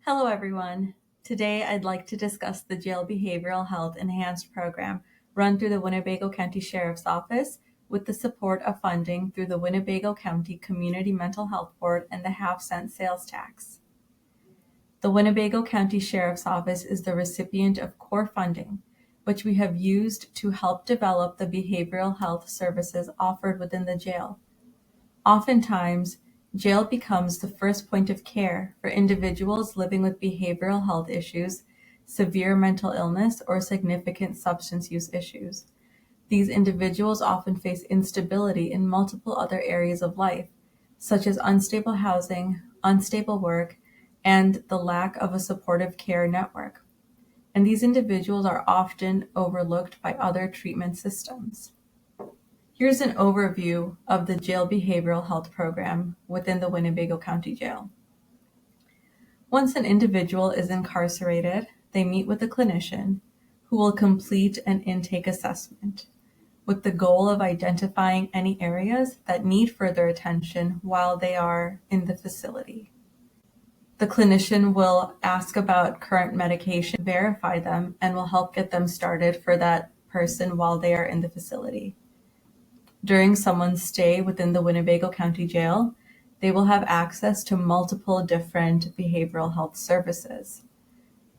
Hello, everyone. Today, I'd like to discuss the Jail Behavioral Health Enhanced Program run through the Winnebago County Sheriff's Office with the support of funding through the Winnebago County Community Mental Health Board and the half-cent sales tax. The Winnebago County Sheriff's Office is the recipient of core funding, which we have used to help develop the behavioral health services offered within the jail. Oftentimes, jail becomes the first point of care for individuals living with behavioral health issues, severe mental illness, or significant substance use issues. These individuals often face instability in multiple other areas of life, such as unstable housing, unstable work, and the lack of a supportive care network. And these individuals are often overlooked by other treatment systems. Here's an overview of the Jail Behavioral Health Program within the Winnebago County Jail. Once an individual is incarcerated, they meet with a clinician who will complete an intake assessment with the goal of identifying any areas that need further attention while they are in the facility. The clinician will ask about current medication, verify them, and will help get them started for that person while they are in the facility. During someone's stay within the Winnebago County Jail, they will have access to multiple different behavioral health services,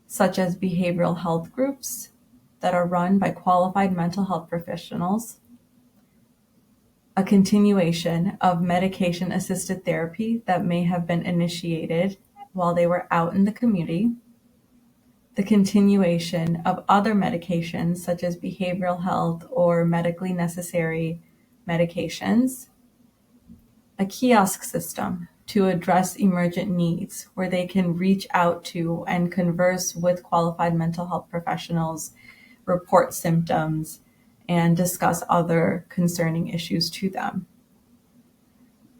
such as behavioral health groups that are run by qualified mental health professionals, a continuation of medication-assisted therapy that may have been initiated while they were out in the community, the continuation of other medications such as behavioral health or medically necessary medications, a kiosk system to address emergent needs where they can reach out to and converse with qualified mental health professionals, report symptoms, and discuss other concerning issues to them.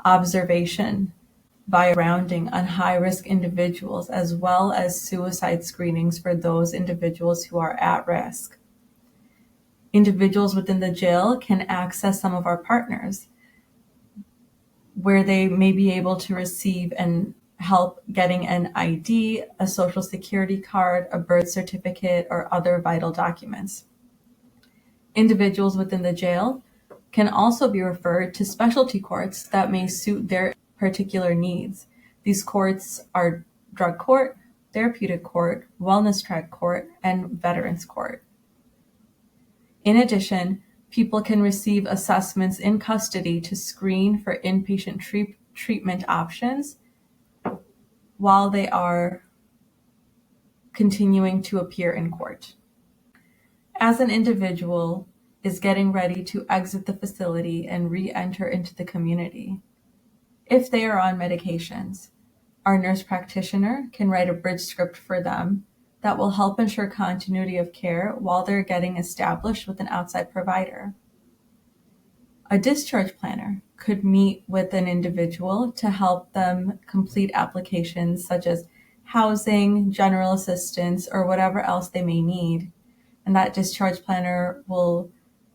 Observation via rounding on high-risk individuals as well as suicide screenings for those individuals who are at risk. Individuals within the jail can access some of our partners where they may be able to receive and help getting an ID, a social security card, a birth certificate, or other vital documents. Individuals within the jail can also be referred to specialty courts that may suit their particular needs. These courts are drug court, therapeutic court, wellness track court, and veterans court. In addition, people can receive assessments in custody to screen for inpatient treatment options while they are continuing to appear in court. As an individual is getting ready to exit the facility and re-enter into the community, if they are on medications, our nurse practitioner can write a bridge script for them that will help ensure continuity of care while they're getting established with an outside provider. A discharge planner could meet with an individual to help them complete applications such as housing, general assistance, or whatever else they may need. And that discharge planner will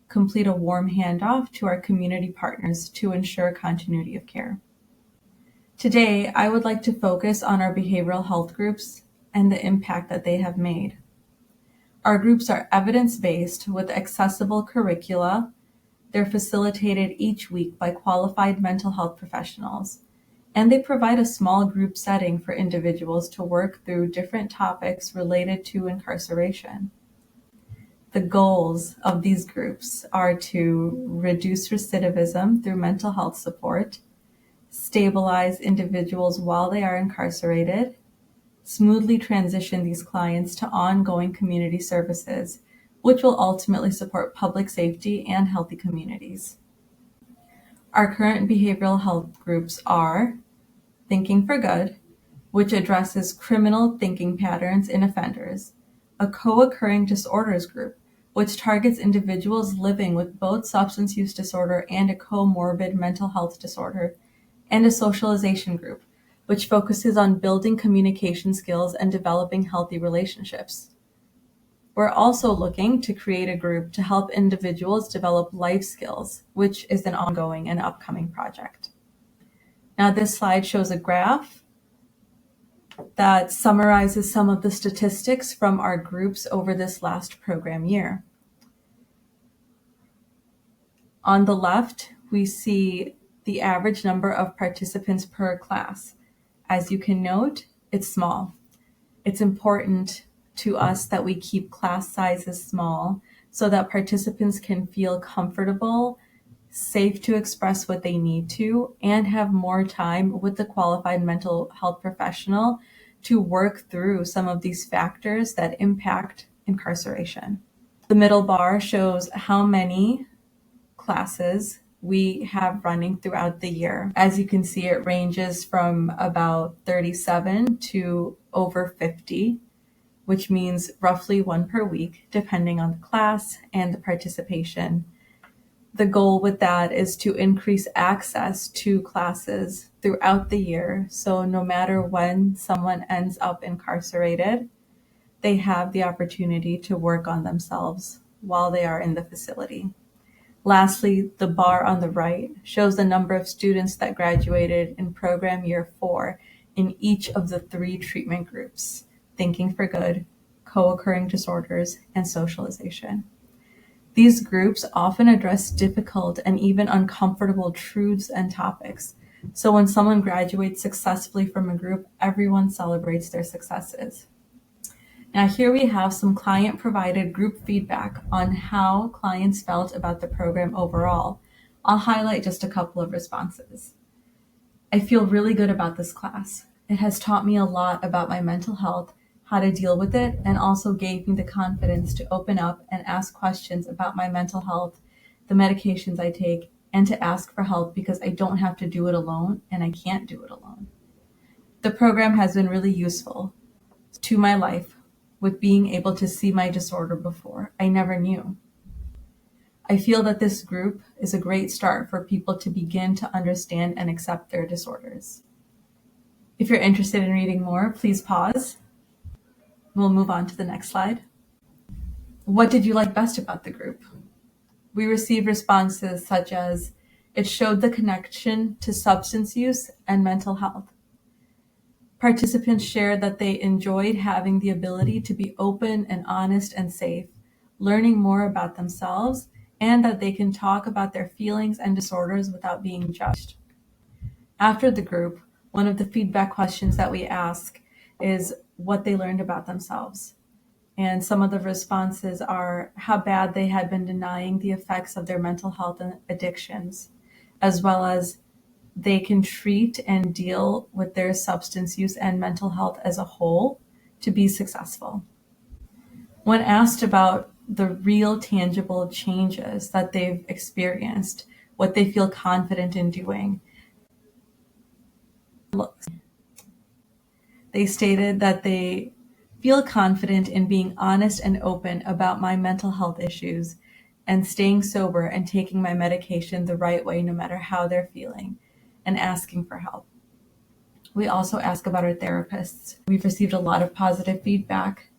complete a warm handoff to our community partners to ensure continuity of care. Today, I would like to focus on our behavioral health groups and the impact that they have made. Our groups are evidence-based with accessible curricula. They're facilitated each week by qualified mental health professionals, and they provide a small group setting for individuals to work through different topics related to incarceration. The goals of these groups are to reduce recidivism through mental health support, stabilize individuals while they are incarcerated, smoothly transition these clients to ongoing community services, which will ultimately support public safety and healthy communities. Our current behavioral health groups are Thinking for Good, which addresses criminal thinking patterns in offenders, a co-occurring disorders group, which targets individuals living with both substance use disorder and a comorbid mental health disorder, and a socialization group, which focuses on building communication skills and developing healthy relationships. We're also looking to create a group to help individuals develop life skills, which is an ongoing and upcoming project. Now, this slide shows a graph that summarizes some of the statistics from our groups over this last program year. On the left, we see the average number of participants per class. As you can note, it's small. It's important to us that we keep class sizes small so that participants can feel comfortable, safe to express what they need to, and have more time with the qualified mental health professional to work through some of these factors that impact incarceration. The middle bar shows how many classes we have running throughout the year. As you can see, it ranges from about 37 to over 50, which means roughly one per week, depending on the class and the participation. The goal with that is to increase access to classes throughout the year. So no matter when someone ends up incarcerated, they have the opportunity to work on themselves while they are in the facility. Lastly, the bar on the right shows the number of students that graduated in program year 4 in each of the 3 treatment groups: thinking for good, co-occurring disorders, and socialization. These groups often address difficult and even uncomfortable truths and topics. So when someone graduates successfully from a group, everyone celebrates their successes. Now here we have some client-provided group feedback on how clients felt about the program overall. I'll highlight just a couple of responses. I feel really good about this class. It has taught me a lot about my mental health, how to deal with it, and also gave me the confidence to open up and ask questions about my mental health, the medications I take, and to ask for help because I don't have to do it alone and I can't do it alone. The program has been really useful to my life with being able to see my disorder before. I never knew. I feel that this group is a great start for people to begin to understand and accept their disorders. If you're interested in reading more, please pause. We'll move on to the next slide. What did you like best about the group? We received responses such as, it showed the connection to substance use and mental health. Participants shared that they enjoyed having the ability to be open and honest and safe, learning more about themselves, and that they can talk about their feelings and disorders without being judged. After the group, one of the feedback questions that we ask is what they learned about themselves. And some of the responses are how bad they had been denying the effects of their mental health and addictions, as well as they can treat and deal with their substance use and mental health as a whole to be successful. When asked about the real tangible changes that they've experienced, what they feel confident in doing, they stated that they feel confident in being honest and open about my mental health issues and staying sober and taking my medication the right way no matter how they're feeling, and asking for help. We also ask about our therapists. We've received a lot of positive feedback.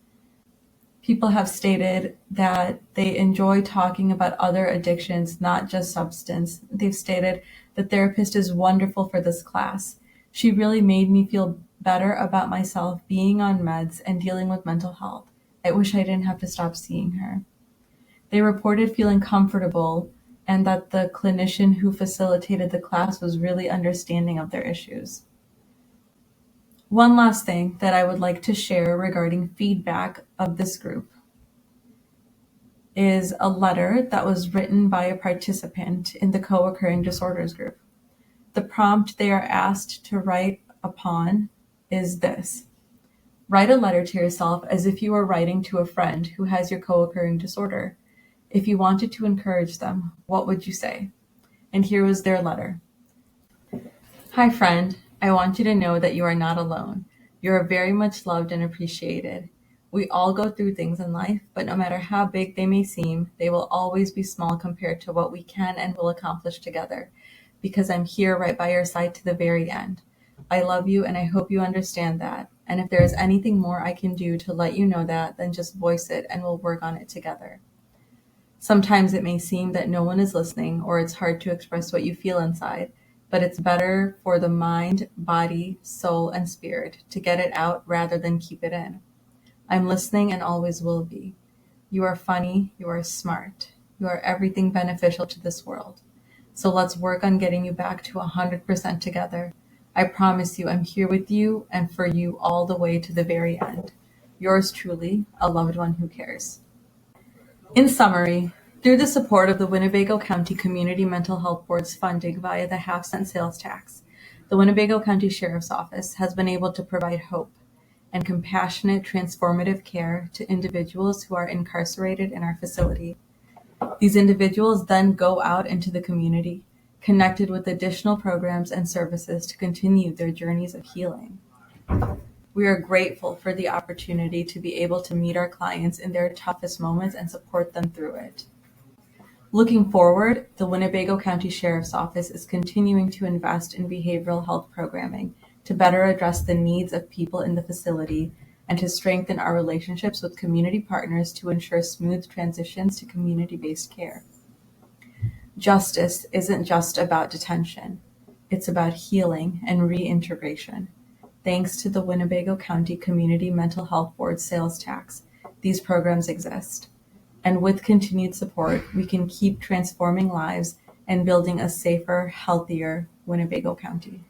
People have stated that they enjoy talking about other addictions, not just substance. They've stated the therapist is wonderful for this class. She really made me feel better about myself being on meds and dealing with mental health. I wish I didn't have to stop seeing her. They reported feeling comfortable and that the clinician who facilitated the class was really understanding of their issues. One last thing that I would like to share regarding feedback of this group is a letter that was written by a participant in the co-occurring disorders group. The prompt they are asked to write upon is this: write a letter to yourself as if you were writing to a friend who has your co-occurring disorder. If you wanted to encourage them, what would you say? And here was their letter. Hi friend, I want you to know that you are not alone. You are very much loved and appreciated. We all go through things in life, but no matter how big they may seem, they will always be small compared to what we can and will accomplish together, because I'm here right by your side to the very end. I love you and I hope you understand that. And if there is anything more I can do to let you know that, then just voice it and we'll work on it together. Sometimes it may seem that no one is listening or it's hard to express what you feel inside. but it's better for the mind, body, soul, and spirit to get it out rather than keep it in. I'm listening and always will be. You are funny, you are smart, you are everything beneficial to this world. So let's work on getting you back to 100% together. I promise you I'm here with you and for you all the way to the very end. Yours truly, a loved one who cares. In summary, through the support of the Winnebago County Community Mental Health Board's funding via the half-cent sales tax, the Winnebago County Sheriff's Office has been able to provide hope and compassionate, transformative care to individuals who are incarcerated in our facility. These individuals then go out into the community, connected with additional programs and services to continue their journeys of healing. We are grateful for the opportunity to be able to meet our clients in their toughest moments and support them through it. Looking forward, the Winnebago County Sheriff's Office is continuing to invest in behavioral health programming to better address the needs of people in the facility and to strengthen our relationships with community partners to ensure smooth transitions to community-based care. Justice isn't just about detention. It's about healing and reintegration. Thanks to the Winnebago County Community Mental Health Board sales tax, these programs exist. And with continued support, we can keep transforming lives and building a safer, healthier Winnebago County.